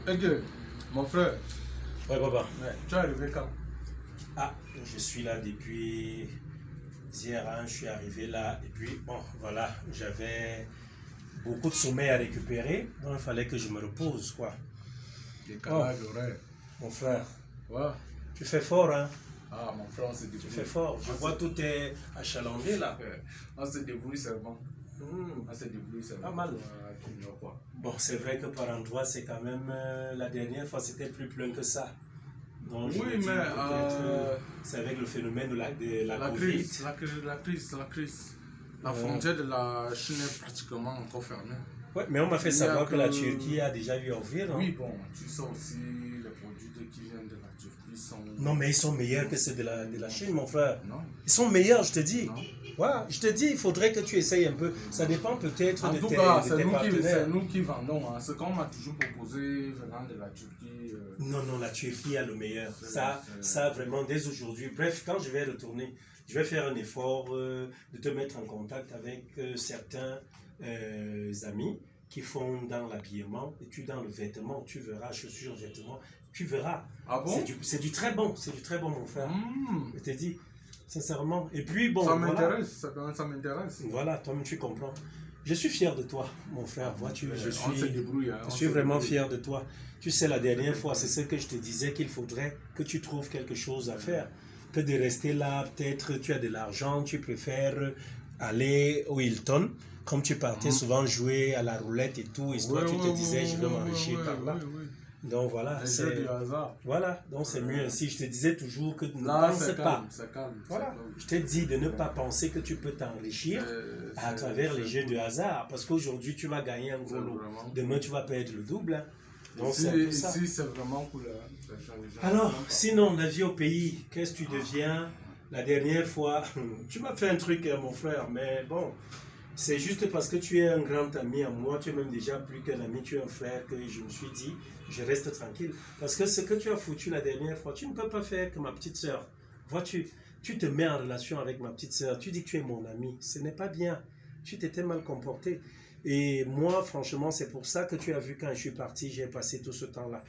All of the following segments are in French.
Ok, mon frère, Ouais, papa. tu es arrivé quand? Ah, je suis là depuis hier, hein, je suis arrivé là. Et puis, bon, voilà, j'avais beaucoup de sommeil à récupérer. Donc, il fallait que je me repose, quoi. Oh, Décalage horaire. mon frère, Ouais. tu fais fort, hein? Ah, mon frère, on se Tu débrouille. fais fort. Je vois tout est achalandé, là. On se débrouille seulement. Hmm, On se débrouille seulement. Pas mal. Tu ignores quoi. Bon, c'est vrai que par endroit, c'est quand même... la dernière fois, c'était plus plein que ça. Donc, je Oui, me dis mais peut-être c'est avec le phénomène de la la Covid. crise. La frontière de la Chine est pratiquement encore fermée. Ouais, mais on m'a fait Il y a savoir que la que- Turquie a déjà eu à ouvrir, non? Oui, bon, tu sais aussi, les produits qui viennent de la Turquie sont... Non, mais ils sont meilleurs que ceux de la Chine, mon frère. Non, Ils sont meilleurs, je te dis. non. Ouais, je te dis, il faudrait que tu essayes un peu. Ça dépend peut-être En de tout tes, cas, de c'est tes nous, partenaires. qui vendons. Hein. Ce qu'on m'a toujours proposé venant de la Turquie. Non, non, la Turquie a le meilleur. Ça, c'est- ça vraiment, dès aujourd'hui. Bref, quand je vais retourner, je vais faire un effort de te mettre en contact avec certains amis qui font dans l'habillement et tu dans le vêtement. Tu verras, chaussures, vêtements, tu verras. Ah bon? C'est du très bon, c'est du très bon, mon frère. Hmm. Je te dis, sincèrement. Et puis, bon, Ça voilà. m'intéresse, ça m'intéresse. Voilà, toi-même, tu comprends. Je suis fier de toi, mon frère. Vois-tu, On se débrouille. Hein, je suis vraiment fier de toi. Tu sais, la dernière fois, c'est ce que je te disais qu'il faudrait que tu trouves quelque chose à faire. Que de rester là, peut-être tu as de l'argent, tu préfères aller au Hilton, comme tu partais souvent jouer à la roulette et tout, histoire tu te disais, je vais m'enrichir par là. Donc voilà, Les jeux du hasard. voilà, donc c'est mieux ainsi. Je te disais toujours que ne Là, pense c'est pas. calme, c'est calme. Voilà, je t'ai dit de ne pas penser que tu peux t'enrichir à travers les jeux de hasard, parce qu'aujourd'hui tu vas gagner un gros lot, demain tu vas perdre le double. Hein. Donc c'est un peu ça. Ici, c'est vraiment cool. Hein. Alors, sinon, la vie au pays, qu'est-ce que tu deviens? La dernière fois, tu m'as fait un truc, mon frère, mais bon, c'est juste parce que tu es un grand ami à moi, tu es même déjà plus qu'un ami, tu es un frère, que je me suis dit, je reste tranquille. Parce que ce que tu as foutu la dernière fois, tu ne peux pas faire que ma petite soeur. Vois-tu, tu te mets en relation avec ma petite soeur, tu dis que tu es mon ami, ce n'est pas bien. Tu t'étais mal comporté. Et moi, franchement, c'est pour ça que tu as vu quand je suis parti, j'ai passé tout ce temps-là.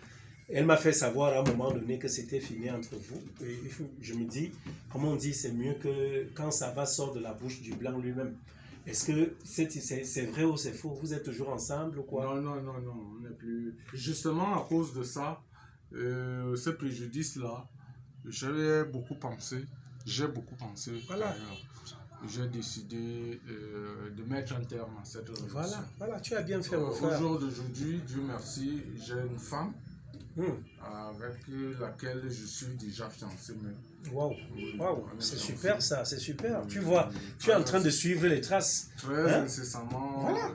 Elle m'a fait savoir à un moment donné que c'était fini entre vous. Et je me dis, comme on dit, c'est mieux que quand ça va sort de la bouche du blanc lui-même. Est-ce que c'est vrai ou c'est faux? Vous êtes toujours ensemble ou quoi? Non, on n'est plus. Justement, à cause de ça, ce préjudice-là, j'ai beaucoup pensé. Voilà. J'ai décidé de mettre un terme à cette relation. Voilà, voilà, tu as bien fait, mon Au frère. jour d'aujourd'hui, Dieu merci, j'ai une femme Hum. avec laquelle je suis déjà fiancé. Waouh, waouh, c'est super ça, c'est super. Tu Oui, vois, oui. tu es en train de suivre les traces. Très Hein? incessamment, Voilà.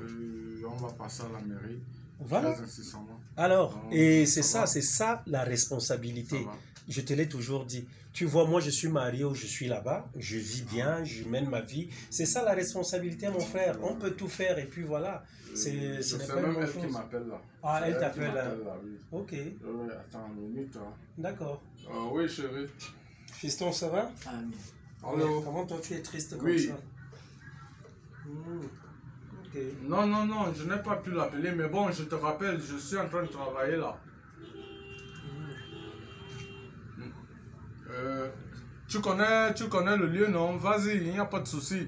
on va passer à la mairie. Voilà. Très incessamment. Alors, Donc, et ça va. c'est ça la Ça responsabilité. va. Je te l'ai toujours dit. Tu vois, moi, je suis marié ou je suis là-bas, je vis bien, je mène ma vie. C'est ça la responsabilité, mon frère. On peut tout faire et puis voilà. Ce Je n'est sais pas une même bonne elle qui chose. m'appelle là. Ah, C'est elle qui t'appelle là. m'appelle là, oui. Ok, Oui, attends une minute. Hein. d'accord. Oui, chérie. Fiston, ça va? Allô? Comment toi tu es triste comme Oui. ça? Ok. Non, je n'ai pas pu l'appeler, mais bon, je te rappelle, je suis en train de travailler là. Tu connais le lieu, non? Vas-y, il n'y a pas de souci.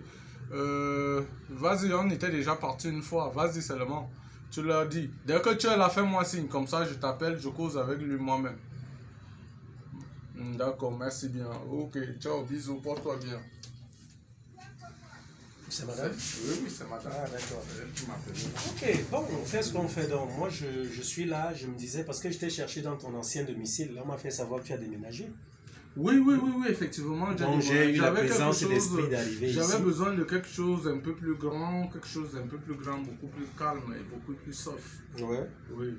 Vas-y, on était déjà parti une fois. Vas-y seulement. Tu l'as dit. Dès que tu es là, fais-moi signe. Comme ça, je t'appelle, je cause avec lui moi-même. D'accord, merci bien. Ok, ciao, bisous, porte-toi bien. C'est madame? Oui, c'est madame. Ah, d'accord. Elle qui m'appelle. Ok, bon, on fait ce qu'on fait donc. Moi, je suis là, je me disais, parce que je t'ai cherché dans ton ancien domicile, là, on m'a fait savoir que tu as déménagé. Oui, effectivement. Donc, j'ai eu la J'avais quelque présence chose- d'esprit d'arriver ici. J'avais besoin de quelque chose un peu plus grand, beaucoup plus calme et beaucoup plus soft. Ouais. Oui.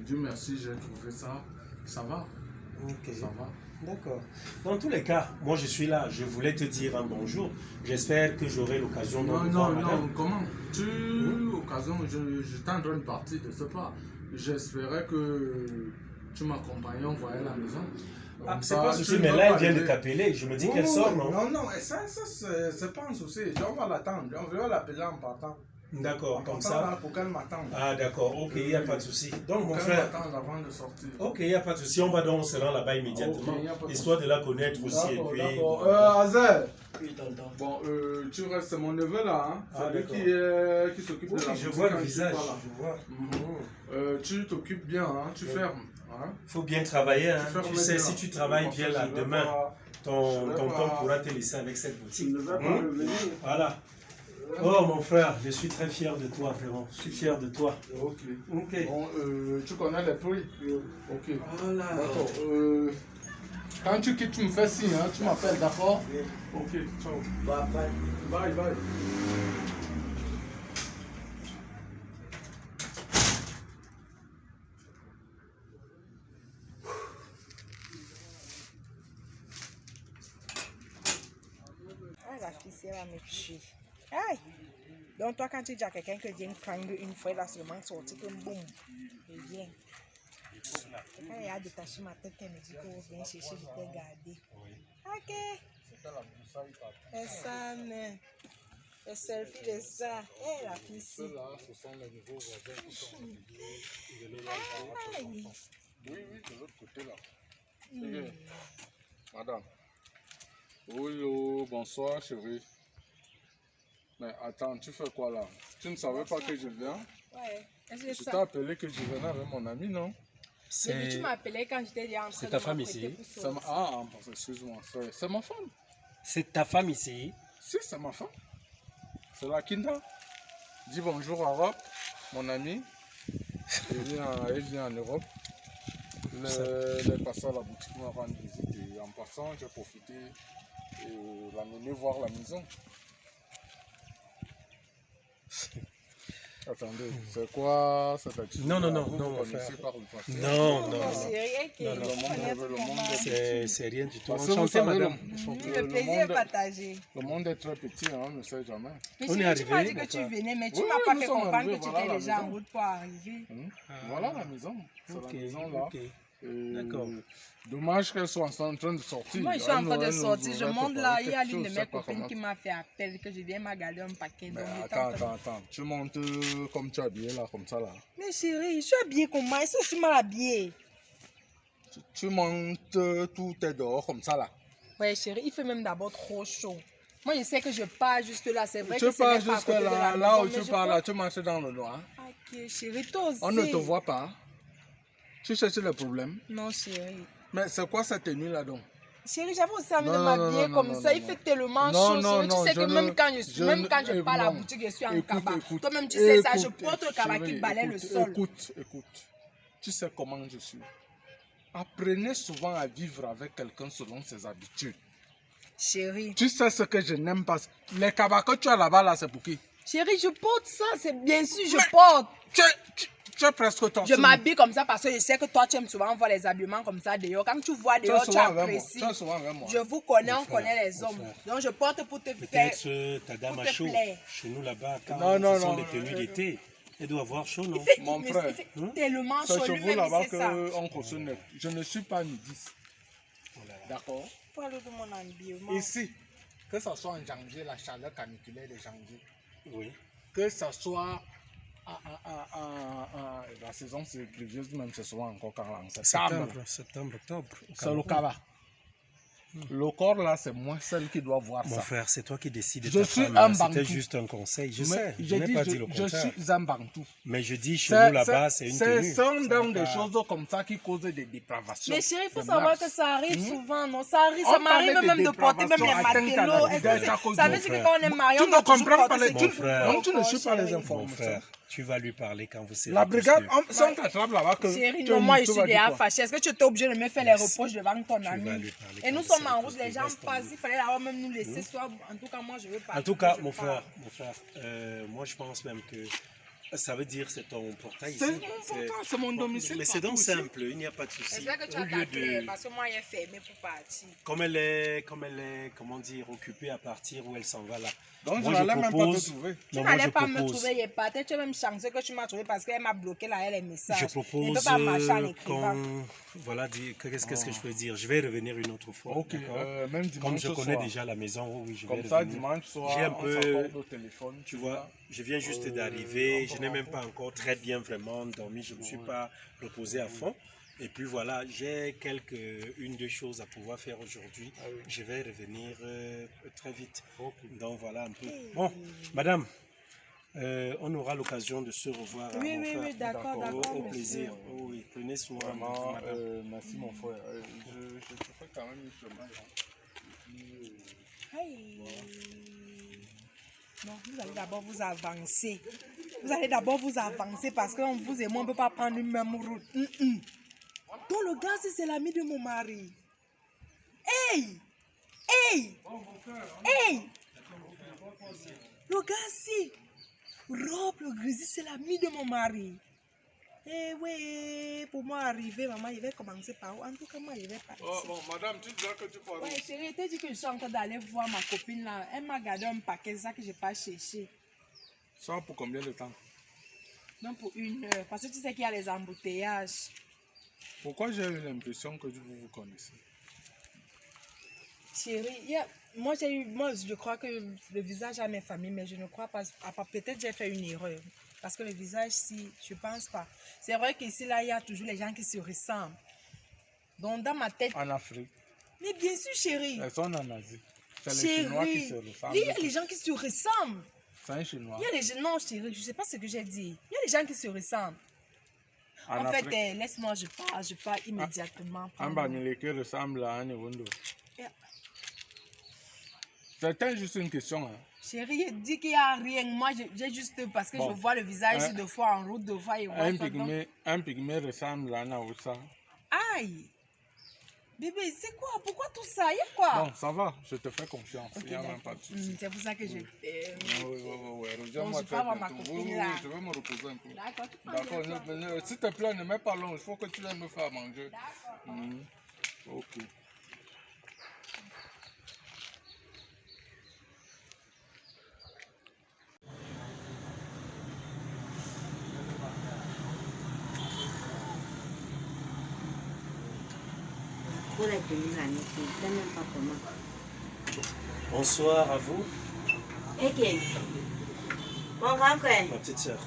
Dieu merci, j'ai trouvé ça. Ça va. Ok. Ça va. D'accord. Dans tous les cas, moi je suis là, je voulais te dire un bonjour. J'espère que j'aurai l'occasion de voir madame. Comment? Occasion, j'étais en train de partir de ce pas. J'espérais que tu m'accompagnais, on voyait la maison. Ah, Comme c'est ça, pas un tu souci, ne mais vas là pas elle vient de arriver. t'appeler. Je me dis Oui, qu'elle oui, sort, oui. non? Non, ça c'est pas un souci. On va l'attendre. On va l'appeler en partant. D'accord, comme Attends, ça. là, pour qu'elle m'attende. Ah, d'accord, ok, il n'y a pas de souci. Donc, mon Pour qu'elle frère, m'attende avant de sortir. ok, il n'y a pas de souci. On va donc se rendre là-bas immédiatement, Ok, y a pas de histoire de la connaître aussi. Et D'accord, puis, d'accord. bon, Azel, oui, tonton. bon, tu restes, c'est mon neveu là, hein. Ah, C'est lui qui s'occupe Oui, de la je boutique vois le quand je suis visage, pas là. je vois. Tu t'occupes bien, hein. Tu Oui. fermes. Hein. Faut bien travailler, hein. fermes Tu sais, bien. si tu travailles Comme bien ça, là, je vais demain, pas- ton je vais tonton pas- pourra te laisser avec cette boutique. Je ne vais pas revenir. Voilà. Oh mon frère, je suis très fier de toi, vraiment. Je suis fier de toi. Ok. Ok. Bon, tu connais les prix? Ok. Voilà. D'accord. Quand tu quittes, tu me fais signe, hein. Tu m'appelles, d'accord? Ok, ciao. Bye bye. Bye, bye. Ah, la fille, c'est va me tuer. Aïe! Donc, toi, quand tu dis à quelqu'un que viens prendre une fois, il va seulement sortir comme boum. Il vient. Quand il a détaché ma tête, elle me dit qu'on vient chercher, je t'ai gardé. Ok. Et ça, mais. Le selfie de ça. Eh, la fille, ici. Ceux-là, ce sont les nouveaux voisins qui sont Aïe! Oui, oui, de l'autre côté là. Ok. Madame. Oui, oh, bonsoir chérie. Mais attends, tu fais quoi là? Tu ne savais pas que je viens? Ouais. Je t'ai appelé que je venais avec mon ami, non? Mais tu m'as appelé quand j'étais déjà en train C'est de ta femme m'apprêter ici? pour C'est sortir. Ah, excuse-moi, c'est ma femme. C'est ta femme ici? Si, c'est ma femme. C'est la Kinda. Dis bonjour à Rob, mon ami. Il vient en Europe. Il est passé à la boutique, me rendre visite et en passant, j'ai profité et l'amener voir la maison. Attendez, c'est quoi cette activité? Non, non, non, Vous non, vous mon connaissez frère. par le passé? Non, non, Non, non. c'est rien qui Non, est non, le monde C'est rien du tout. Parce que vous Enchanté, savez, madame. Le plaisir est partagé. le monde est très petit, hein, on ne sait jamais. Mais On est chérie, tu m'as arrivé, dit que mon tu frère. venais, mais tu Oui, m'as pas nous fait sommes comprendre arrivés, que tu voilà étais la déjà en maison. route pour arriver. Voilà la maison. C'est Ok, la maison là. ok. Et D'accord. Dommage qu'elle soit en train de sortir. Moi, je suis en train de Elle nous sortir. Je aurait monte préparé là. Il y a quelque l'une de chose, mes je sais pas copines comment. qui m'a fait appel que je viens m'agaler un paquet. Mais Donc, j'étais en train de- attends. Tu montes comme tu es habillé là, comme ça là. Mais chérie, je suis habillée comment? Est-ce que je suis mal habillée? Tu montes, tout est dehors comme ça là. Ouais, chérie, il fait même d'abord trop chaud. Moi, je sais que je pars juste là. C'est vrai Tu que c'est pars même pas à jusque côté de la là, maison, là où mais tu je pars là, pense- tu marches dans le noir. Ok, chérie, toi aussi. On ne te voit pas. Tu cherches le problème. Non, chérie. Mais c'est quoi cette tenue là donc? Chérie, j'avais aussi envie de Non, m'habiller non, comme non, ça. non, Il fait non. tellement Non, chaud, non, chérie. non, Tu sais je que ne- même quand je pars à la non. boutique, je suis en Écoute, cabas. écoute. Toi-même, tu sais ça. Je Écoute, porte le cabas qui chérie, balaie le écoute, sol. Écoute. Tu sais comment je suis. Apprenez souvent à vivre avec quelqu'un selon ses habitudes. Chérie. Tu sais ce que je n'aime pas. Les cabas que tu as là-bas, là, c'est pour qui? Chérie, je porte ça. C'est bien sûr, je porte. Tu es presque torse Je nu. m'habille comme ça parce que je sais que toi, tu aimes souvent voir les habillements comme ça dehors. Quand tu vois Tu es dehors, tu souvent avec moi. apprécies. Tu es souvent avec moi. Je vous connais, Mon on frère, connaît les mon hommes. frère. Donc, je porte pour te faire. Peut-être ta dame Pour a te chaud. plaire. Chez nous là-bas, quand Non, ce sont non, les tenues non, d'été, elle doit avoir chaud, non? Mon Mais frère, il fait tellement c'est chaud. chez vous Lui-même, là-bas il sait ça. qu'on cautionne. Je ne suis pas nudiste. D'accord? Parle de mon habillement. Ici, que ce soit en janvier, la chaleur caniculaire de janvier, Oui. que ce soit la saison pluvieuse, même c'est souvent encore quand en septembre. Septembre, octobre. C'est le cas là. Le corps là, c'est moi celle qui doit voir Mon ça. frère, c'est toi qui décides de Je ta suis femme. un C'était bantou. juste un conseil. Je Mais sais, je j'ai n'ai dit, pas dit le je contraire. suis un bantou. Mais je dis, chez nous là-bas, c'est une tenue. Ce sont Ça donc va des pas- choses comme ça qui causent des dépravations. Mais chérie, il faut des savoir mœurs. que ça arrive Hmm? souvent, non? Ça arrive, On ça m'arrive parlait même de de porter même les dépravation atteinte à la matelots. liberté Est-ce à que cause ça du veut dire frère. que quand on est marié, Tu on doit ne toujours comprends pas porter les ce Mon qu'il trucs. faut frère. pour Donc tu ne suis pas les chérie. Mon informations. frère, tu vas lui parler quand vous serez La brigade, plus sûr. si on t'attrape là-bas que Chérie, tu non, moi je tu suis vas dire déjà quoi? fâchée. Est-ce que tu étais obligé de me faire les reproches devant ton Tu vas ami? lui parler Et quand nous vous sommes serez en plus route, sûr. les gens Reste passent, tranquille. il fallait d'abord même nous laisser. Soit, en tout cas, moi je veux pas. En tout cas, mon frère, tu Ça veut dire c'est ton portail ici. C'est mon portail, c'est mon domicile. Mais c'est donc partout simple, il n'y a pas de souci. J'espère que tu Au as lieu ta clé, de... parce que moi, elle est fermée pour partir. Comme elle est, comment dire, occupée à partir où elle s'en va là. Donc Moi, je je n'allais même pas propose- te trouver. Tu Non, moi, n'allais je pas me propose- trouver, il est parti. Tu as même chancé que tu m'as trouvé parce qu'elle m'a bloqué là, elle les messages. Je Je ne propose peux pas marcher en écrivant. qu'on... Voilà, qu'est-ce que je peux dire? Je vais revenir une autre fois. Ok, d'accord? même dimanche Comme je connais soir. déjà la maison, oui, je vais Comme ça, revenir. dimanche soir, J'ai un on peu- s'accorde au téléphone. Tu vois, je viens juste d'arriver, je n'ai même pas encore très bien vraiment dormi, je ne me suis pas reposé à fond. Et puis voilà, j'ai une, deux choses à pouvoir faire aujourd'hui. Ah oui. Je vais revenir très vite. Ok. Donc voilà un peu. Bon, madame, on aura l'occasion de se revoir. Oui, mon oui, frère. oui, d'accord, Au d'accord, au monsieur. plaisir. Oh oui, prenez soin. Vraiment, madame. merci mon frère. Je te fais quand même une semaine. Aïe. Non, vous allez d'abord vous avancer. Vous allez d'abord vous avancer parce que vous et moi, on ne peut pas prendre une même route. Donc le gars, c'est l'ami de mon mari. Hey! Hey! Hey! Le gars, si. Rob, le grésil, c'est l'ami de mon mari. Eh oui, pour moi arriver, maman, il va commencer par où? En tout cas, moi, il va partir. Oh, bon, madame, tu disais que tu parles. Ouais, chérie, t'as dit que je suis en train d'aller voir ma copine là. Elle m'a gardé un paquet, c'est ça que je n'ai pas cherché. Ça pour combien de temps? Non, pour 1 heure. Parce que tu sais qu'il y a les embouteillages. Pourquoi j'ai eu l'impression que vous vous connaissez? Chérie, moi, je crois que le visage a mes familles, mais je ne crois pas. Peut-être j'ai fait une erreur. Parce que le visage, si, je ne pense pas. C'est vrai qu'ici, là, il y a toujours les gens qui se ressemblent. Donc, dans ma tête. En Afrique. Mais bien sûr, chérie. Elles sont en Asie. C'est les Chérie, Chinois qui se ressemblent. il y a les gens qui se ressemblent. C'est un Chinois. Il y a les gens, non chérie, je ne sais pas ce que j'ai dit. Il y a les gens qui se ressemblent. En En Afrique. fait, laisse-moi, je pars immédiatement. Un Banyele qui ressemble à un Ewondo. Yeah. C'était juste une question. Hein. Chérie, il dit qu'il n'y a rien. Moi, j'ai juste parce que Bon. je vois le visage deux fois en route, 2 fois et voilà. Un pygmée ressemble à un Aoussa. Aïe! Bébé, c'est quoi? Pourquoi tout ça? Il y a quoi? Bon, ça va, je te fais confiance. Ok, Il n'y a même d'accord. pas de souci. C'est pour ça que je t'aime. Oui. Bon, je peux avoir ma copine là. Je vais me reposer un peu. D'accord, tu prends D'accord, bien soin. s'il te plaît, ne mets pas long. Il faut que tu viennes me faire manger. D'accord. Ok. Pour la tenue, la nuit, je ne sais même pas comment. Bonsoir à vous, Et qui? Mon grand frère. ma petite soeur.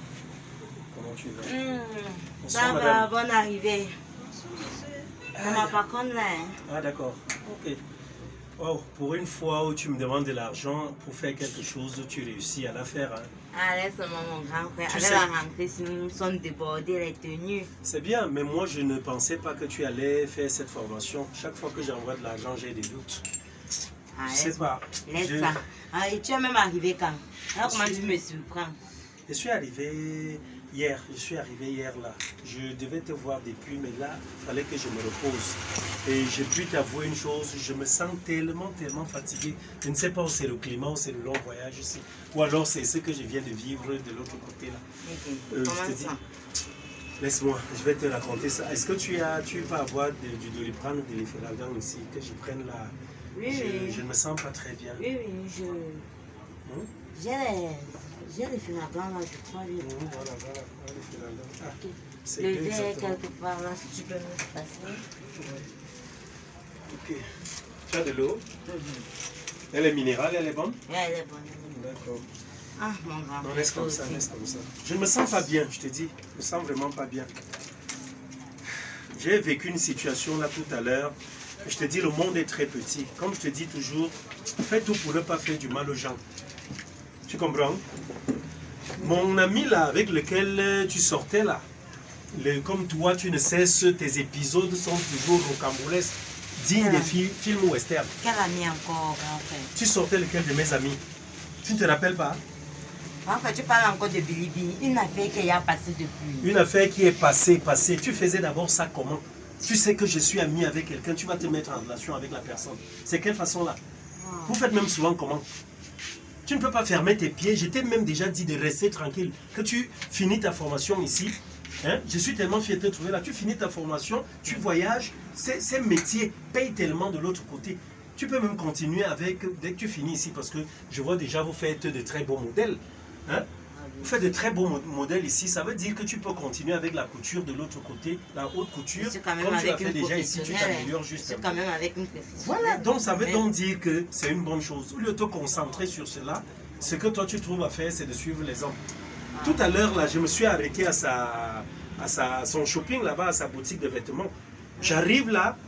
Comment tu vas? Ça Bonsoir, va, madame. bonne arrivée. Maman, par contre, là, hein. Ah d'accord, ok. Oh, pour une fois où tu me demandes de l'argent pour faire quelque chose, tu réussis à la faire. Hein. Ah, laisse-moi, mon grand frère. Tu Avec sais- la rentrée, sinon nous sommes débordés, les tenues. C'est bien, mais moi je ne pensais pas que tu allais faire cette formation. Chaque fois que j'envoie de l'argent, j'ai des doutes. Ah, Je sais pas. laisse Je- ça. Ah, et tu es même arrivé quand? Alors, Je comment suis- tu me surprends? Je suis arrivé hier. Je suis arrivé hier là. Je devais te voir depuis, mais là, il fallait que je me repose. Et j'ai pu t'avouer une chose, je me sens tellement fatigué. Je ne sais pas où c'est le climat, où c'est le long voyage ici. Ou alors c'est ce que je viens de vivre de l'autre côté là. Ok, Je comment te dis, ça? laisse-moi, je vais te raconter ça. Est-ce que tu peux avoir du Doliprane ou de l'Efferalgan ici, que je prenne là? Oui, oui. Je ne me sens pas très bien. Oui, oui, Hein? j'ai les finagans là, je crois. Voilà, l'Efferalgan. Ah, Ok. c'est Le deux verre exactement. quelque part là, si tu peux me passer. Ok. Tu as de l'eau? Mhm. Elle est minérale, elle est bonne? Ouais, elle est bonne. D'accord. Ah, mon grand Non, frère. laisse comme toi ça, aussi. laisse comme ça. Je ne me sens pas bien, je te dis. Je me sens vraiment pas bien. J'ai vécu une situation là tout à l'heure. Je te dis, le monde est très petit. Comme je te dis toujours, fais tout pour ne pas faire du mal aux gens. Tu comprends? Mon ami là, avec lequel tu sortais là, comme toi, tu ne cesses, tes épisodes sont toujours rocambolesques, dignes des films western. Quel ami encore, grand frère? Tu sortais lequel de mes amis? Tu ne te rappelles pas? Grand frère, tu parles encore de Bilibi, une affaire qui a passé depuis. Une affaire qui est passée. Tu faisais d'abord ça comment? Tu sais que je suis ami avec quelqu'un, tu vas te mettre en relation avec la personne. C'est quelle façon là? Vous faites même souvent comment? Tu ne peux pas fermer tes pieds. Je t'ai même déjà dit de rester tranquille. Que tu finis ta formation ici. Hein? Je suis tellement fier de te trouver là. Tu finis ta formation, tu voyages. Ces métiers payent tellement de l'autre côté. Tu peux même continuer avec, dès que tu finis ici, parce que je vois déjà vous faites de très beaux modèles. Hein? Vous faites de très beaux modèles ici. Ça veut dire que tu peux continuer avec la couture de l'autre côté, la haute couture. Quand même comme tu l'as avec fait une déjà ici, tu t'améliores juste C'est un peu. quand même avec une professionnelle. Voilà, donc ça veut donc dire que c'est une bonne chose. Au lieu de te concentrer sur cela, ce que toi tu trouves à faire, c'est de suivre les hommes. Tout à l'heure, là, je me suis arrêté à son shopping là-bas, à sa boutique de vêtements. J'arrive là,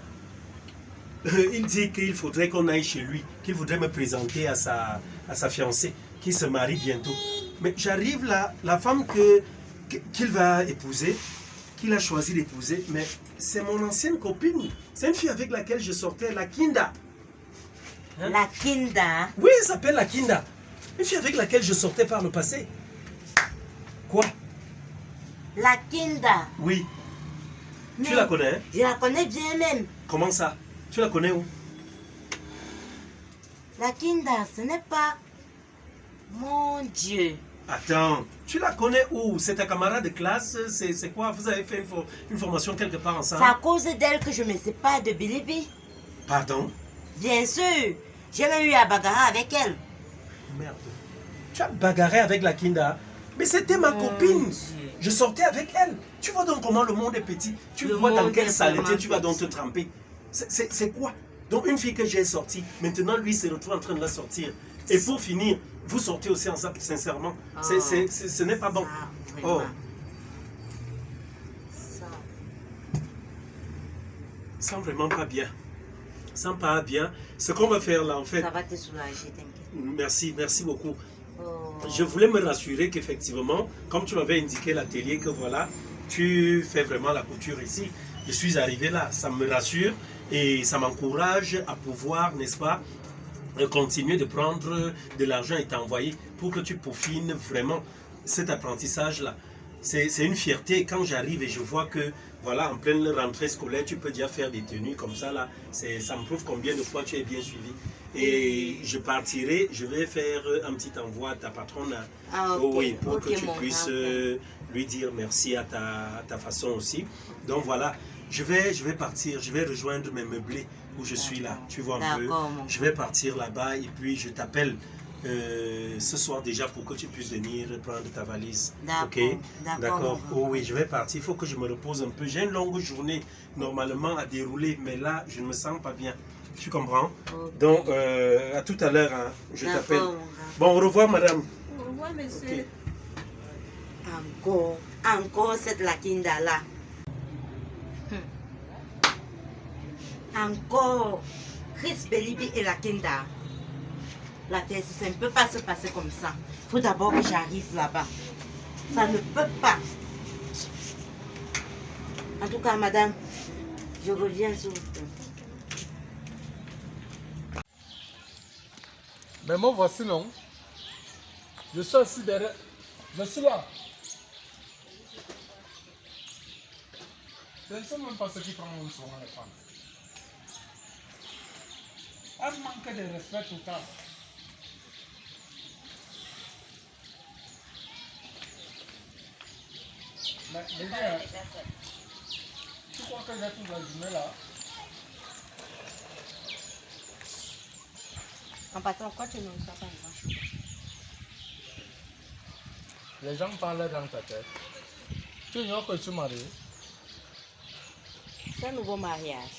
il dit qu'il faudrait qu'on aille chez lui, qu'il voudrait me présenter à sa fiancée, qui se marie bientôt. Mais j'arrive là, la femme qu'il va épouser, qu'il a choisi d'épouser, mais c'est mon ancienne copine. C'est une fille avec laquelle je sortais, la Kinda. Hein? La Kinda. Oui, elle s'appelle la Kinda. Une fille avec laquelle je sortais par le passé. Quoi? La Kinda. Oui. Mais Tu la connais, hein? Je la connais bien même. Comment ça? Tu la connais où? La Kinda, ce n'est pas... Mon Dieu. Attends, tu la connais où? C'est ta camarade de classe? C'est quoi? Vous avez fait une formation quelque part ensemble? C'est à cause d'elle que je me sépare de Bilibi. Pardon? Bien sûr. J'ai même eu à bagarrer avec elle. Merde. Tu as bagarré avec la Kinda? Mais c'était ma copine. Dieu. Je sortais avec elle. Tu vois donc comment le monde est petit. Tu Le vois dans monde quelle est saleté vraiment tu vas donc te petit. tremper. C'est quoi? Donc une fille que j'ai sortie, maintenant lui se retrouve en train de la sortir. Et pour finir, vous sortez aussi ensemble, sincèrement. Oh. Ce n'est pas bon. Ça, Oh. vraiment. Ça. Ça vraiment pas bien. Ça pas bien. Ce qu'on va faire là, en fait. Ça va te soulager, t'inquiète. Merci, merci beaucoup. Oh. Je voulais me rassurer qu'effectivement, comme tu m'avais indiqué l'atelier, que voilà, tu fais vraiment la couture ici. Je suis arrivé là, ça me rassure et ça m'encourage à pouvoir, n'est-ce pas, continuer de prendre de l'argent et t'envoyer pour que tu peaufines vraiment cet apprentissage-là. C'est une fierté quand j'arrive et je vois que, voilà, en pleine rentrée scolaire, tu peux déjà faire des tenues comme ça, là. Ça me prouve combien de fois tu es bien suivi. Et je partirai, je vais faire un petit envoi à ta patronne, Ah, ok. oh oui, pour Ok, que tu mon puisses grand. lui dire merci à ta façon aussi. Donc voilà, je vais partir, je vais rejoindre mes meublés où je suis là, tu vois un peu. D'accord, mon Je vais partir là-bas et puis je t'appelle ce soir déjà pour que tu puisses venir prendre ta valise. D'accord, Ok? d'accord, D'accord. mon Oh grand. oui, je vais partir. Il faut que je me repose un peu. J'ai une longue journée normalement à dérouler, mais là, je ne me sens pas bien. Tu comprends? Ok. Donc, à tout à l'heure, hein, je D'accord, t'appelle. mon grand. Bon, au revoir, madame. Au revoir, monsieur. Ok. Encore cette Lakinda là. Encore Chris Belibi et Lakinda. La tête, ça ne peut pas se passer comme ça. Il faut d'abord que j'arrive là-bas. Ça ne peut pas. En tout cas, madame, je reviens sur vous. Mais moi, voici, non. Je suis assis derrière. Je suis là. Je ne sais même pas ce qui prend mon soin, les femmes. Elle manque de respect total. Mais, tu crois que j'ai toute la journée là? En passant, pourquoi tu ne me sors pas grand-chose? Les gens parlent dans ta tête. Tu ignores que tu es marié. C'est un nouveau mariage.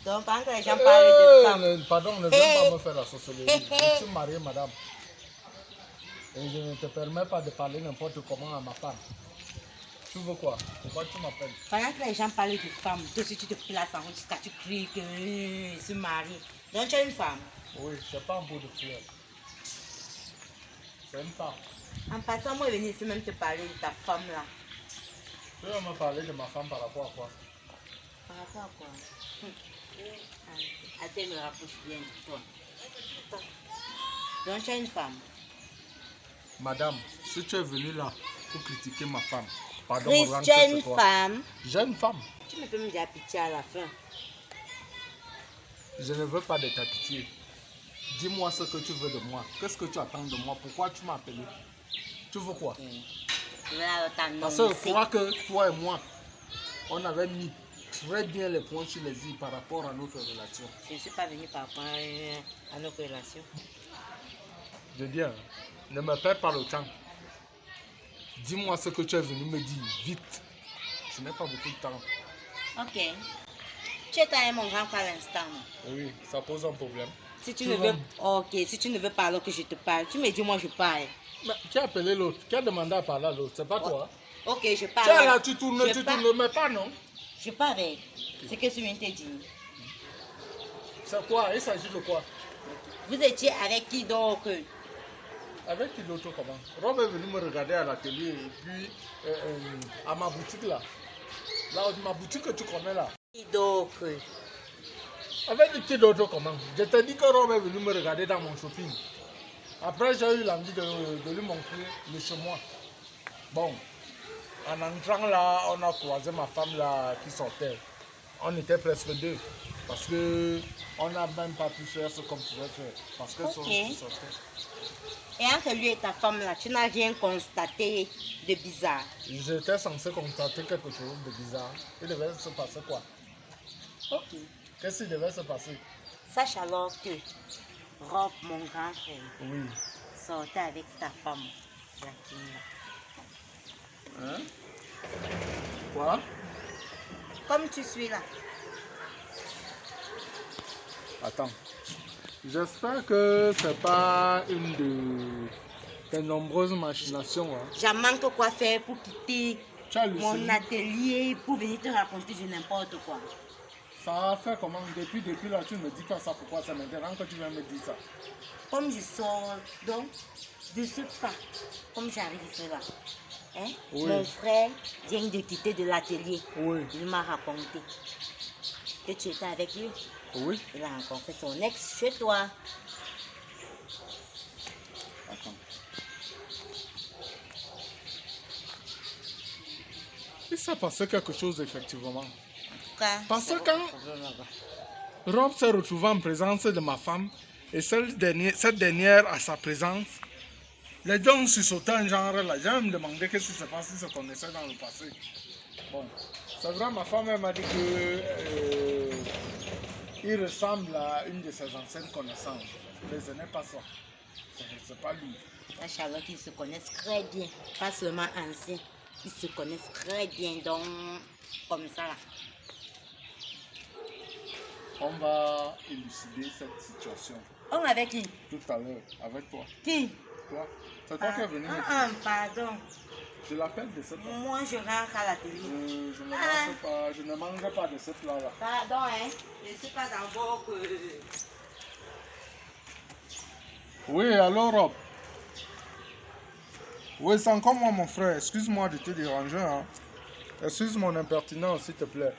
Donc, pendant que les gens parlent de femmes. Pardon, ne viens pas me faire la sorcellerie. Je suis marié, madame. Et je ne te permets pas de parler n'importe comment à ma femme. Tu veux quoi? Pourquoi tu m'appelles? Pendant que les gens parlent de femmes, toi aussi tu te places en haut jusqu'à tu cries que je suis mariée. Donc tu es une femme. Oui, c'est pas un bout de fleur. C'est une femme. En passant, moi, je venais ici même te parler de ta femme là. Tu veux me parler de ma femme par rapport à quoi? Par rapport à quoi? Elle me rapproche bien de toi. Donc tu es une femme. Madame, si tu es venue là pour critiquer ma femme, pardon, Chris, Morgan, tu es c'est une toi. femme. J'ai une femme. Tu me fais me dire pitié à la fin. Je ne veux pas de ta pitié. dis-moi ce que tu veux de moi. Qu'est-ce que tu attends de moi? Pourquoi tu m'as appelé? Tu veux quoi? Je vais alors Parce que je t'annoncer. crois que toi et moi, on avait mis très bien les points sur les i par rapport à notre relation. Je ne suis pas venue par rapport à notre relation. Je dis, hein, ne me perds pas le temps. Dis-moi ce que tu es venu me dire, vite. Je n'ai pas beaucoup de temps. Ok. Tu es avec mon grand frère à l'instant. non? Oui, ça pose un problème. Si tu Tu ne vas- veux... Ok, si tu ne veux pas alors que je te parle, tu me dis moi je parle. Mais qui a appelé l'autre? Qui a demandé à parler à l'autre? C'est pas toi. Ok, je Tu parle. es là, tu tournes, Je tu parle. tournes, mais pas non. Je parle avec. C'est que tu viens de te dire. C'est quoi? Il s'agit de quoi? Vous étiez avec qui donc? Avec qui d'autre comment? Rob est venu me regarder à l'atelier et puis à ma boutique là. Là, ma boutique que tu connais là. Qui donc? Avec qui d'autre comment? Je t'ai dit que Rob est venu me regarder dans mon shopping. Après, j'ai eu l'envie de lui montrer le chez moi. Bon, en entrant là, on a croisé ma femme là qui sortait. On était presque deux. Parce que on n'a même pas pu faire ce qu'on pouvait faire. Parce que son qui sortait. Et entre lui et ta femme là, tu n'as rien constaté de bizarre. J'étais censé constater quelque chose de bizarre. Il devait se passer quoi? Ok. Qu'est-ce qui devait se passer? Sache alors que Rob, mon grand frère, Oui. sortait avec ta femme, Jacqueline. Hein? Quoi? Comme tu suis là. Attends. J'espère que c'est pas une des nombreuses machinations. Hein. J'en manque quoi faire pour quitter Tu as mon halluciné. atelier pour venir te raconter de n'importe quoi. Ça a fait comment? Depuis là, tu ne me dis pas ça. Pourquoi c'est maintenant que tu viens me dire ça? Comme je sors donc de ce pas, comme j'arrive ici là, hein, Oui. mon frère vient de quitter de l'atelier. Oui. Il m'a raconté que tu étais avec lui. Oui. Il a rencontré son ex chez toi. Attends. Il s'est passé quelque chose effectivement. Parce que quand Rob s'est retrouvé en présence de ma femme et cette dernière à sa présence, les deux ont sursauté un genre là. J'ai même demandé qu'est-ce qui se passe, si se connaissaient dans le passé. Bon, c'est vrai, ma femme elle m'a dit que il ressemble à une de ses anciennes connaissances. Mais ce n'est pas ça. C'est pas lui. La Charlotte, ils se connaissent très bien. Pas seulement anciens. Ils se connaissent très bien. Donc, comme ça là. On va élucider cette situation Oh, avec qui? tout à l'heure avec toi. Qui? Toi, c'est toi qui es venu me dire. Pardon. Je l'appelle de cette là. Moi, je rentre à l'atelier. Je ne mange pas, je ne mangerai pas de ce plat-là. Pardon, hein. Je ne suis pas d'abord que... Oui, alors Rob. Oui, c'est encore moi mon frère. Excuse-moi de te déranger. Hein. Excuse mon impertinence, s'il te plaît.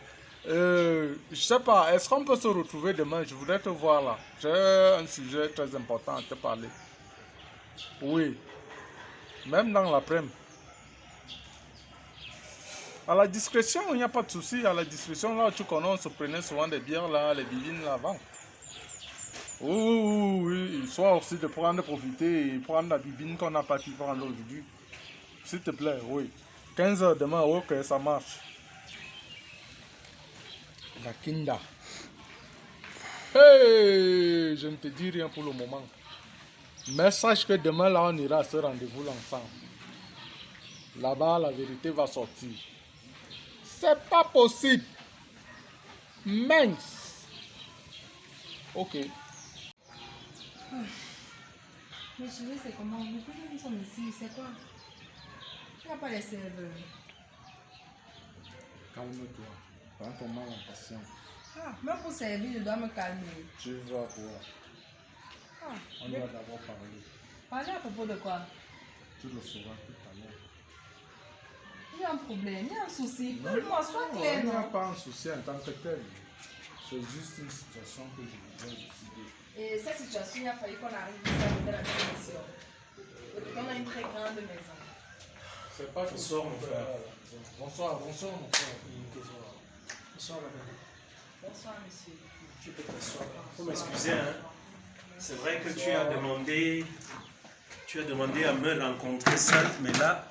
Je sais pas, est-ce qu'on peut se retrouver demain? Je voudrais te voir là. J'ai un sujet très important à te parler. Oui. Même dans l'après-midi. À la discrétion, il n'y a pas de souci. À la discrétion, là, tu connais, on se prenait souvent des bières là, les bibines là avant. Oui, soit aussi de prendre, profiter et prendre la bibine qu'on n'a pas pu prendre aujourd'hui. S'il te plaît, oui. 15h demain, ok, ça marche. La Kinda. Hey, je ne te dis rien pour le moment. Mais sache que demain, là, on ira à ce rendez-vous là ensemble. Là-bas, la vérité va sortir. C'est pas possible. Mince. Ok. Mais chérie, c'est comment? Mes cousins sont ici, c'est quoi? Tu n'as pas les serveurs. Calme-toi. Prends ton mal en patience. Ah, même pour servir, je dois me calmer. Tu vas voir. Ah, On doit d'abord parler. parler à propos de quoi? Tu le sauras tout à l'heure. Il y a un problème, il y a un souci. Parle-moi, sois clair, Il n'y a non? pas un souci en tant que tel. C'est juste une situation que je voudrais décider. Et cette situation, il a fallu qu'on arrive ici à de la maison. On a une très grande maison. C'est pas Bonsoir, mon frère. Bonsoir, bonsoir, mon frère. Bonsoir, madame. Bonsoir, monsieur. Tu peux t'asseoir. Faut m'excuser, hein. C'est vrai que tu as demandé à me rencontrer seul, mais là,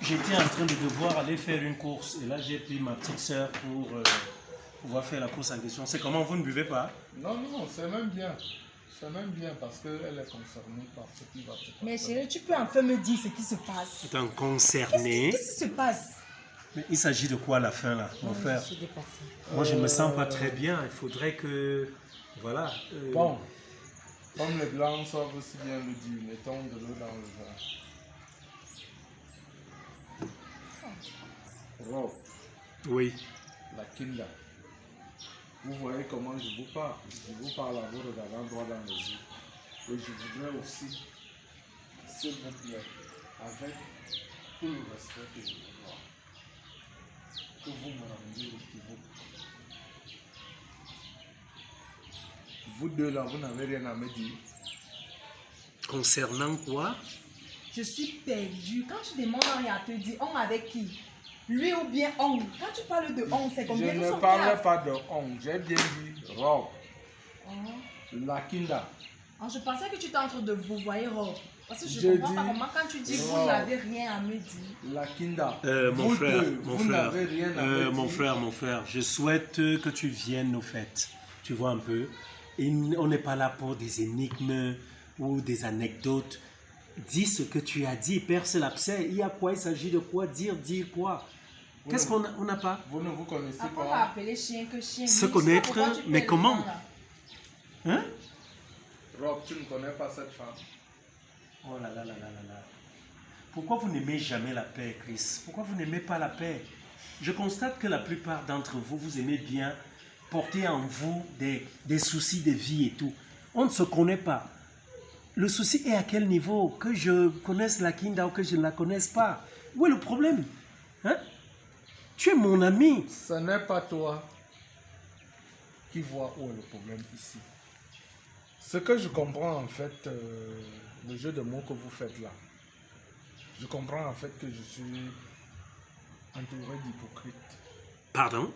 j'étais en train de devoir aller faire une course. Et là, j'ai pris ma petite soeur pour pouvoir faire la course en question. C'est comment vous ne buvez pas? Non, non, c'est même bien. C'est même bien parce qu'elle est concernée par ce qui va se passer. Mais chérie, tu peux enfin me dire ce qui se passe. C'est un concerné. Qu'est-ce qui se passe? Mais il s'agit de quoi à la fin, là, mon frère? Je suis dépassée. Moi, je ne me sens pas très bien. Il faudrait que... Voilà. Bon, comme les blancs savent aussi bien le dire, mettons de l'eau dans le vin. Rob, Oui. la Kinda. Vous voyez comment je vous parle. Je vous parle à vous regardant droit dans les yeux. Et je voudrais aussi, s'il vous plaît, avec tout le respect que je vous dois, que vous me rendiez l'équivoque. Vous deux là, vous n'avez rien à me dire. Concernant quoi? Je suis perdue. Quand tu demandes à rien, te dire on avec qui? Lui ou bien on? Quand tu parles de on, c'est combien? Je ne parlais pas de on, j'ai bien dit Rob, la Kinda. Je pensais que tu étais en train de vous voyer Rob. Parce que je J'ai comprends pas dit comment quand tu dis vous Rob. n'avez rien à me dire. La Kinda. Mon Vous frère, deux, mon vous frère, n'avez rien à me mon dire. frère, je souhaite que tu viennes aux fêtes. Tu vois un peu. Et on n'est pas là pour des énigmes ou des anecdotes. Dis ce que tu as dit, perce l'abcès. Il y a quoi? Il s'agit de quoi? Dire quoi? Qu'est-ce qu'on n'a pas? Vous ne vous connaissez Après, on va pas. appeler chien que chien. Se Mais connaître, pourquoi tu mais fais le comment? temps, là? Hein? Rob, tu ne connais pas cette femme. Oh là là là là là là. Pourquoi vous n'aimez jamais la paix, Chris? Pourquoi vous n'aimez pas la paix? Je constate que la plupart d'entre vous, vous aimez bien porter en vous des soucis de vie et tout. On ne se connaît pas. Le souci est à quel niveau? Que je connaisse la Kinda ou que je ne la connaisse pas? Où est le problème? Hein? Tu es mon ami. Ce n'est pas toi qui vois où est le problème ici. Ce que je comprends en fait, le jeu de mots que vous faites là, je comprends en fait que je suis entouré d'hypocrites. Pardon?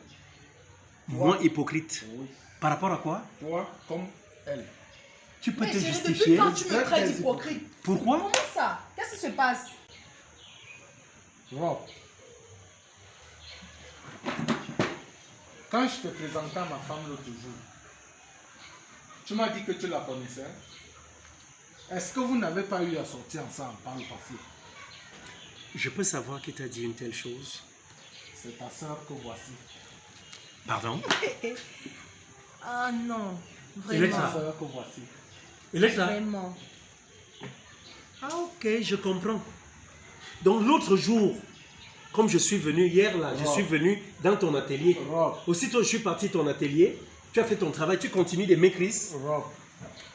Moi, hypocrite. Oui. Par rapport à quoi? Toi comme elle. Tu peux Mais te chérie, depuis justifier. quand tu me traites d'hypocrite? Pourquoi? Comment ça? Qu'est-ce qui se passe? Rob, quand je te présentais à ma femme l'autre jour, tu m'as dit que tu la connaissais. Est-ce que vous n'avez pas eu à sortir ensemble par le passé? Je peux savoir qui t'a dit une telle chose? C'est ta soeur que voici. Pardon? Ah non, Elle est C'est ta là. vraiment. soeur que voici. Elle est là. Vraiment. Ah ok, je comprends. Donc l'autre jour, comme je suis venu hier là, je Rob. suis venu dans ton atelier. Rob, Aussitôt je suis parti de ton atelier, tu as fait ton travail, tu continues d'aimer Chris. Rob,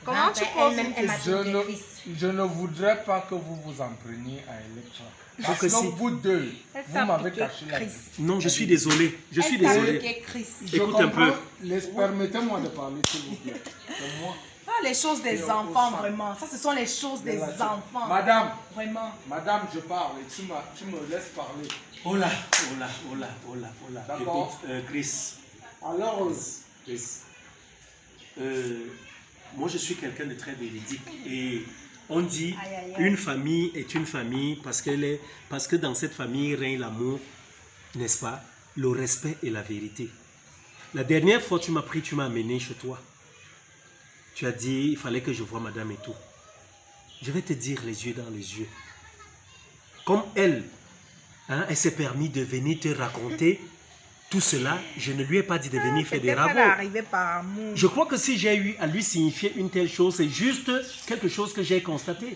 Comment tu Elle-même, poses elle m'a je trouvé ne, Chris. je ne voudrais pas que vous vous en preniez à Electra. Parce que que si. vous deux, Elle vous t'a m'avez piqué caché la Chris. vie. Non, je suis désolé. Je suis Elle t'a désolé. piqué Chris. Je Écoute un peu. comprends. Permettez-moi de parler, s'il vous plaît. C'est moi. Ah, les choses des Et enfants, on- vraiment. Ça, ce sont les choses des enfants. Madame, Vraiment. madame, je parle et tu me laisses parler. Oh là, oh là, oh là, oh là, oh là. D'accord. Écoute, Chris, Alors, Chris, moi je suis quelqu'un de très véridique et on dit Aïe, aïe, aïe. une famille est une famille parce que dans cette famille règne l'amour, n'est-ce pas? Le respect et la vérité. La dernière fois tu m'as pris, tu m'as amené chez toi. Tu as dit il fallait que je voie madame et tout. Je vais te dire les yeux dans les yeux. Comme elle, hein, elle s'est permis de venir te raconter tout cela, je ne lui ai pas dit de venir faire des Peut-être qu'elle est rabots. arrivée par amour. Je crois que si j'ai eu à lui signifier une telle chose, c'est juste quelque chose que j'ai constaté.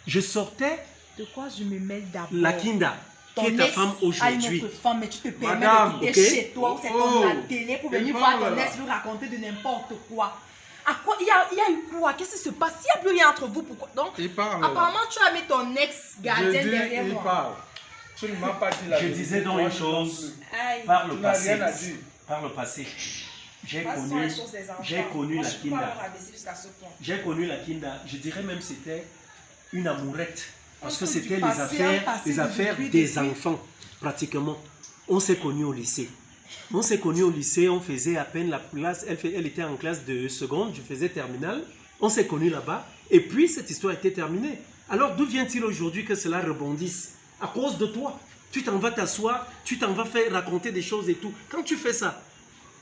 Je sortais De quoi je me mêle d'abord? la Kinda, qui est Ton ta ex femme a une aujourd'hui. autre femme, mais tu te permets Madame, de quitter ok. chez toi ou c'est Oh, comme la télé pour elle venir voir parle, ton là. ex lui raconter de n'importe quoi. À quoi il y a eu quoi? Qu'est-ce qui se passe? Il n'y a plus rien entre vous, pourquoi? Donc, il parle. là. apparemment, tu as mis ton ex Je gardien dis, derrière il moi. parle. Tu ne m'as pas dit la Je vérité. disais donc Toi, une tu chose. non Aïe. Par plus. le Tu n'as passé, rien à dire. par le passé, j'ai Ça, ce sont connu, les choses des enfants. j'ai connu Moi, la je peux pas Kinda. leur abaisser jusqu'à ce point. J'ai connu la Kinda. Je dirais même c'était une amourette. Parce que Un truc c'était du les passé, un affaires, passé les de affaires depuis, des depuis. enfants, pratiquement. On s'est connus au lycée. On s'est connus au lycée, on faisait à peine la classe, elle était en classe de seconde, je faisais terminale. On s'est connus là-bas. Et puis, cette histoire était terminée. Alors, d'où vient-il aujourd'hui que cela rebondisse? À cause de toi. Tu t'en vas t'asseoir, tu t'en vas faire raconter des choses et tout. Quand tu fais ça,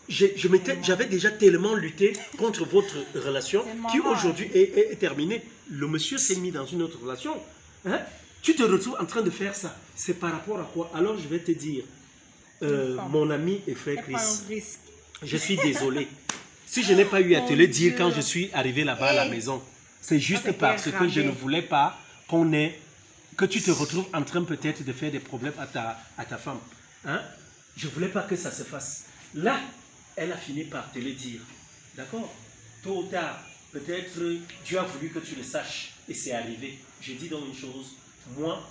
j'avais déjà tellement lutté contre votre relation qui aujourd'hui est terminée. Le monsieur s'est mis dans une autre relation. Hein? Tu te retrouves en train de faire ça. C'est par rapport à quoi? Alors, je vais te dire, mon ami et frère Chris, je suis désolé. Si je n'ai pas eu à te le dire quand je suis arrivé là-bas à la maison, c'est juste parce que je ne voulais pas que tu te retrouves en train peut-être de faire des problèmes à ta femme. Hein? Je ne voulais pas que ça se fasse. Là, elle a fini par te le dire. D'accord? Tôt ou tard, peut-être Dieu a voulu que tu le saches et c'est arrivé. Je dis donc une chose, moi,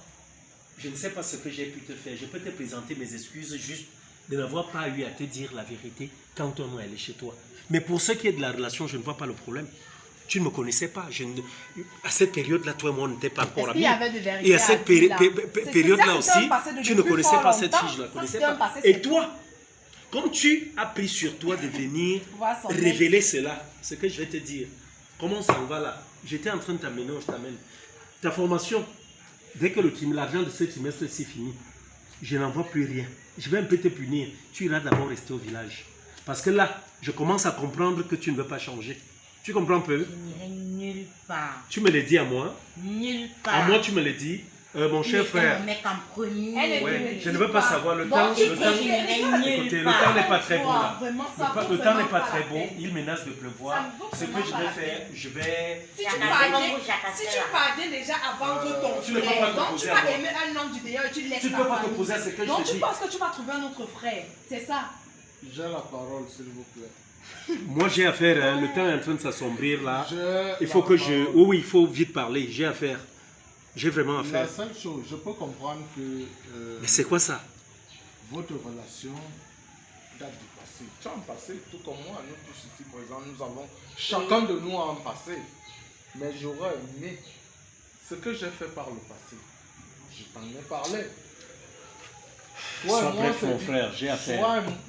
je ne sais pas ce que j'ai pu te faire. Je peux te présenter mes excuses juste de n'avoir pas eu à te dire la vérité quand ton nom est chez toi. Mais pour ce qui est de la relation, je ne vois pas le problème. Tu ne me connaissais pas. À cette période-là, toi et moi, on n'était pas encore amis. Et à cette période-là aussi, tu ne connaissais pas cette fille, je ne la connaissais pas. Et toi, comme tu as pris sur toi de venir révéler cela, ce que je vais te dire, comment ça en va là? J'étais en train de t'amener, je t'amène. Ta formation, dès que l'argent de ce trimestre est fini, je n'en vois plus rien. Je vais un peu te punir. Tu iras d'abord rester au village. Parce que là, je commence à comprendre que tu ne veux pas changer. Tu comprends un peu? Je n'irai nulle part. Tu me le dis à moi. Nulle part. À moi, tu me le dis. Mon cher frère. Mec en premier. Ouais, je ne veux pas savoir le temps. Écoutez, le temps n'est pas très beau là. Le temps n'est pas très beau. Il menace de pleuvoir. Ce que je vais faire, je vais. Si tu parviens déjà à vendre ton frère, donc tu vas aimer un homme du dehors et tu laisses. Tu ne peux pas te poser à ce que je te dis. Donc tu penses que tu vas trouver un autre frère. C'est ça. J'ai la parole, s'il vous plaît. Moi, j'ai affaire. Hein. Le temps est en train de s'assombrir là. Il faut que je. Oui, il faut vite parler. J'ai affaire. J'ai vraiment affaire. La seule chose, je peux comprendre que... Mais c'est quoi ça? Votre relation date du passé. Tu as un passé, tout comme moi, nous tous ici présents, nous avons... Chacun de nous a un passé. Mais j'aurais aimé ce que j'ai fait par le passé. Je t'en ai parlé. Sois bref, mon frère, j'ai affaire.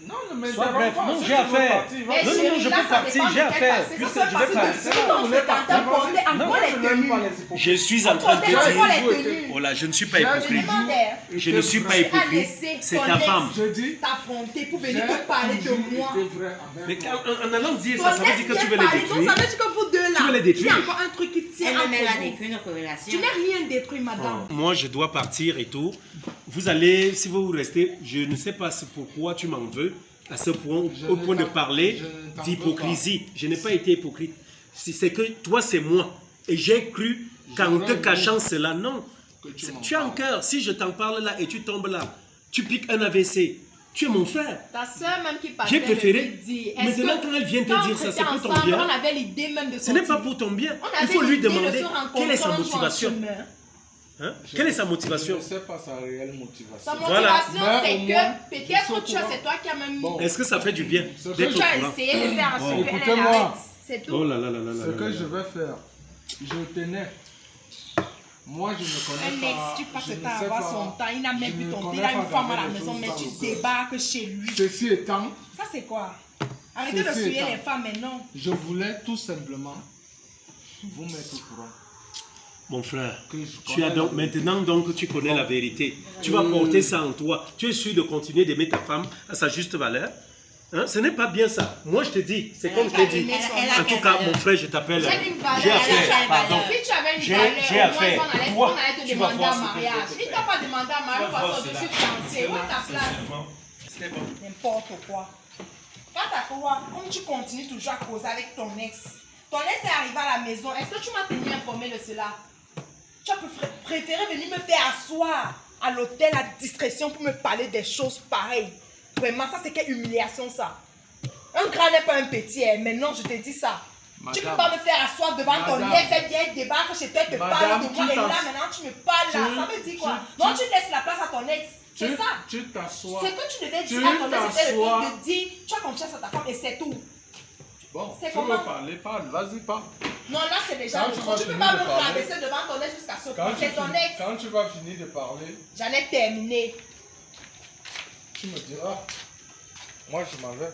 Non, ne me Sois bref, non, j'ai affaire. affaire. Non, je peux partir, j'ai affaire. Puisque je vais partir. Je suis en train de te dire. Oh là, je ne suis pas hypocrite. Je ne suis pas hypocrite. C'est ta femme. Je dis. T'affronter pour venir te parler de moi. Mais en allant dire ça, ça veut dire que tu veux les détruire. Ça veut dire que vous deux là, tu veux les détruire. il y a encore un truc qui tient entre vous. Tu n'as rien détruit, madame. Moi, je dois partir et tout. Vous allez, si vous restez, je ne sais pas pourquoi tu m'en veux, à ce point, au point de parler d'hypocrisie. Je n'ai pas été hypocrite. C'est que toi, c'est moi. Et j'ai cru qu'en te cachant cela, non. Tu as un cœur. Si je t'en parle là et tu tombes là, tu piques un AVC. Tu es mon frère. Ta soeur même qui parlait. J'ai préféré. Maintenant, quand elle vient te dire ça, c'est pour ton bien. On avait l'idée même de ce n'est pas pour ton bien. Il faut lui demander quelle est sa motivation. Hein? Quelle est sa motivation? Je ne sais pas sa réelle motivation. Sa motivation, c'est que peut-être c'est toi qui as même... Est-ce que ça fait du bien d'être tu as essayé de faire un truc. Écoutez-moi. C'est tout. Oh là là là là ce que je vais faire, je tenais. Moi, je ne connais pas. Un ex, tu passes ta avoir son temps. Il n'a même plus ton temps. Il a une femme à la maison, mais tu débarques chez lui. Ceci étant... Ça, c'est quoi? Arrêtez de fuir les femmes, mais non. Je voulais tout simplement vous mettre au courant. Mon frère, tu as donc, maintenant donc tu connais la vérité. Tu vas porter ça en toi. Tu es sûr de continuer d'aimer ta femme à sa juste valeur? Hein? Ce n'est pas bien ça. Moi je te dis, c'est comme je t'ai dit. En tout cas, mon frère, je t'appelle. J'ai affaire. Pardon. Si tu avais une valeur, j'ai affaire. on allait te demander un mariage. Il ne t'a pas demandé un mariage parce que je suis fiancée. Où est ta place? N'importe quoi. Quand t'as quoi, comme tu continues toujours à causer avec ton ex est arrivé à la maison. Est-ce que tu m'as tenu informé de cela? Tu as préféré venir me faire asseoir à l'hôtel à discrétion pour me parler des choses pareilles. Vraiment, ça c'est quelle humiliation ça. Un grand n'est pas un petit, mais non, je te dis ça. Madame, tu ne peux pas me faire asseoir devant ton ex, elle vient, débarque chez toi, te parle de moi, et là maintenant tu me parles là. Ça veut dire quoi? Non, tu laisses la place à ton ex. C'est ça. Tu t'assois. Ce que tu devais dire à ton ex, c'était le truc de dire, tu as confiance à ta femme et c'est tout. Bon, tu veux parler, parle, vas-y, parle. Non, là c'est déjà tu ne peux pas me rabaisser devant ton ex jusqu'à ce point. C'est ton ex. Quand tu vas finir de parler, j'en ai terminé. Tu me diras, moi je m'en vais.